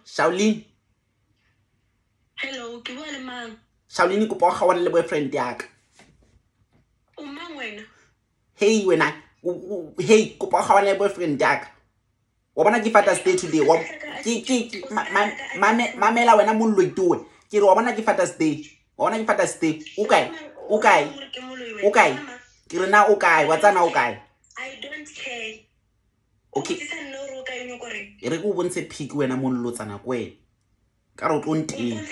Shaolin. Hello, ke bua le mang? Shaolin kopa o kgawane le boyfriend ya ka. O mang wena? Hey wena, hey kopa o kgawane le boyfriend ya ka. Wa bona ke Father's Day today. Wa mamela wena mollo itowe. Ke re wa bona ke Father's Day. Wa bona ke Father's Day. O kae? Ke re na o kae? Wa tsana o kae? I don't care. Okay. E re go bontshe pick wena mollo tsana ko wena. Ka re o tlo nteng.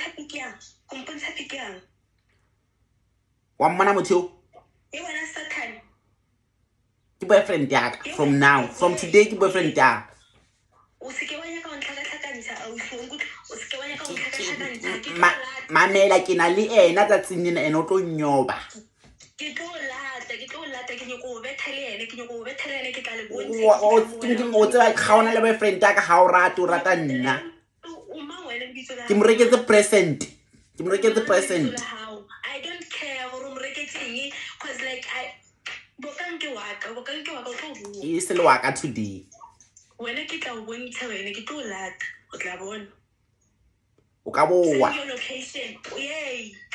Wa mmana motho. E wena Satan. Ke boyfriend ya ka from now. From today ke boyfriend ya ka. O se ke wa nya ka o ntlhakatlhakantsha a o se ke wa nya ka o ntlhakatlhakantsha. Mamela ke na le ena tsatsing lena ene o tlo nyoba. Ke tlo lata ke nyoko o bethele ene ke tla le bontsha. O tseba ga ona le boyfriend ya ka ga o rate o rata nna. Ke mo reketse present. I don't care gore mo reketseng cause like bokanke wa ka o tlo bua. E se le wa ka today. Wena ke tla o bontsha wena ke tlo lata o tla bona. O ka boa. Send your location.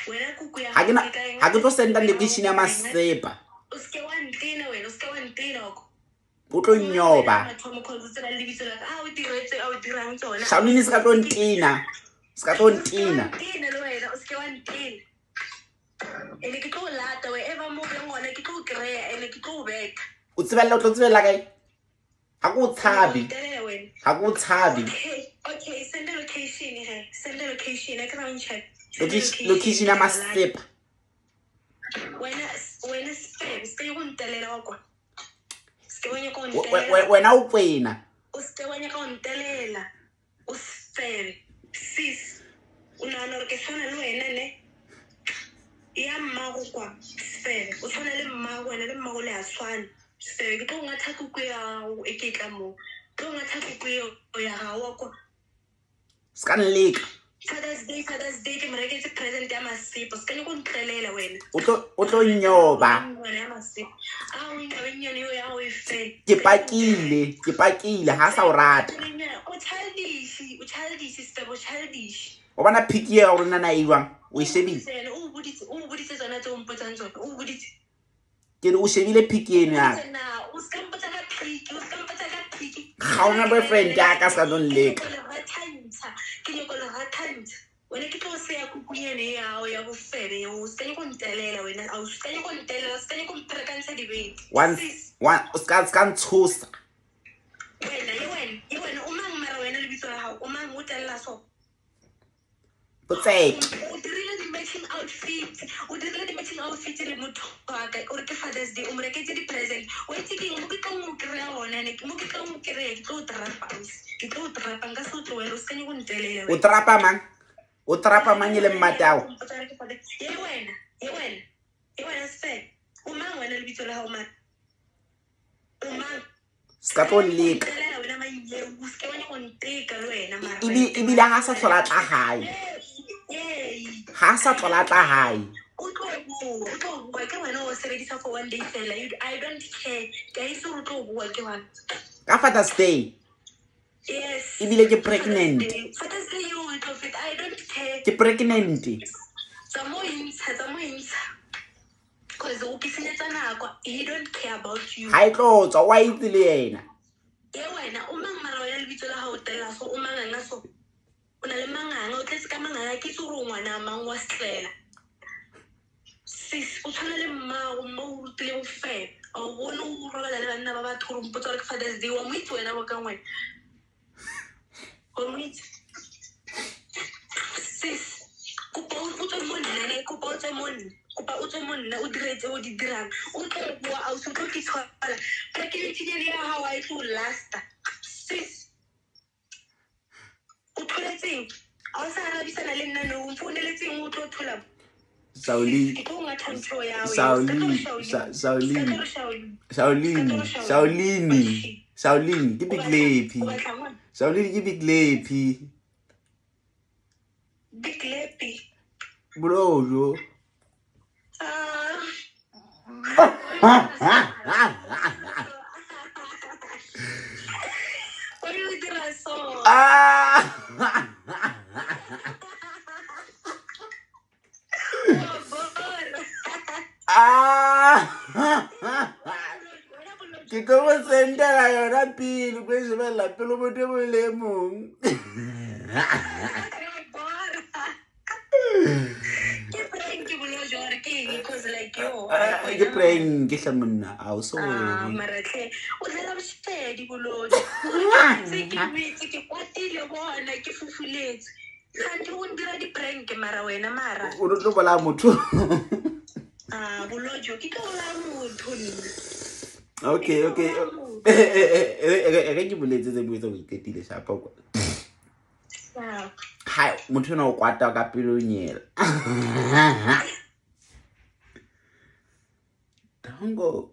Wena kuku ya. Ha ke tlo senda location ya Masepa. O ske wa ntina wena, o ske wa ntina go. O tlo nyoba. Shaolin se ka tlo ntina. Ska tlo ntina. Ntina le wena, o ske wa ntina. Ene ke tlo lata we eva mo le ngwana ke tlo kreya ene ke tlo beka. O tsebella o tlo tsebella kae? Ha ko tshabi. Ha ko tshabi. Okay, send the location here. Send the location. I can check. Location ya Masepa. Wena spam, stay go ntelela wa kwa. Ske wanya go ntelela. Wena o kwena. O ske wanya go ntelela. O spam. Sis. Una no ke sona le wena ne. Ya mmago kwa. Spam. O sona le mmago wena le mmago le a swana. Spam ke tlo ngatha kuku ya o eketla mo. Tlo ngatha kuku ya gawa kwa. Scan leka. Father's Day ke mo reketse present ya Masepa. Ska le go ntlelela wena. O tlo nyoba. Ke pakile ha sa o rata. O childish step o childish. O bana pick ya o nna na iwang. O shebile. O boditse tsona tse o mpotsang tsona. O boditse. Ke o shebile pick eno ya. O ska mpotsa ka pick. Ga ona boyfriend ya ka sa don leka. Ke nyoko le ratanta. Wena ke tlo se ya kukunyane ya o ya bofebe o se ke go ntelela wena a o se ke go ntelela se ke go mpherekantsha dibete. One ska ntshosa. Wena o mang mara wena le bitso la hao o mang o tella so. Potseke. O dirile di matching outfit le motho wa ka o re ke Father's Day o mo reketse di present. O itse ke mo ke ka mo krea ona ne mo ke ka mo krea ke tlo trapa nka se tlo wena o se ke go ntelela wena. O trapa mang le mmatao. Wena se o mang wena le bitso la hao mang. O mang ska tlo leka. Wena ma ile o se ke wena go nteka le wena mara. Ibile ha sa tlola tla hae. Ha sa tlola tla hae. O tlo bua ke wena o sebedisa for one day fela. I don't care. Ke a itse o tlo bua ke wena. Ka Father's Day. Yes. Ibile ke pregnant. Father's Day you will fit. I don't care. Ke pregnant. Tsamointsha. Cause o kisenyetsa nako. He don't care about you. Ha itlo tswa wa itse le yena. Wena o mang mara wena le bitso la hao tella so o manganga so. O na le manganga o tletse ka manganga ke tsoro ngwana mang wa sela. Sis o tshwana le mmago mo o rutile go fela. O bona o robala le banna ba batho go mpotsa re Father's Day wa mo itse wena bo ka ngwana. Sis, kopa o tswe monna o diretse o di dirang o tlo bua a o se tlo ke tshwala ka ke ntshile ya hao a tlo lasta. Sis o tholetseng a o sa arabisana le nna no o mfoneletseng o tlo thola. Shaolin ke big lepi. Shaolin ke big lepi. Big lepi. Bro, yo. What do you do so? Ke tlo go sendela yona pele ko e shebella pele motho mo le mong ke prank ke hla monna a o so maratlhe o dlela boshedi bolojo se ke wetse ke kwatile bona ke fufuletse kante o ndira di-prank mara wena mara o tlo bola motho bolojo ke tlo bola motho nna okay re ke boletsetse mo etsa go iketile shapa kwa hai motho na o kwata ka pelo nyela Tango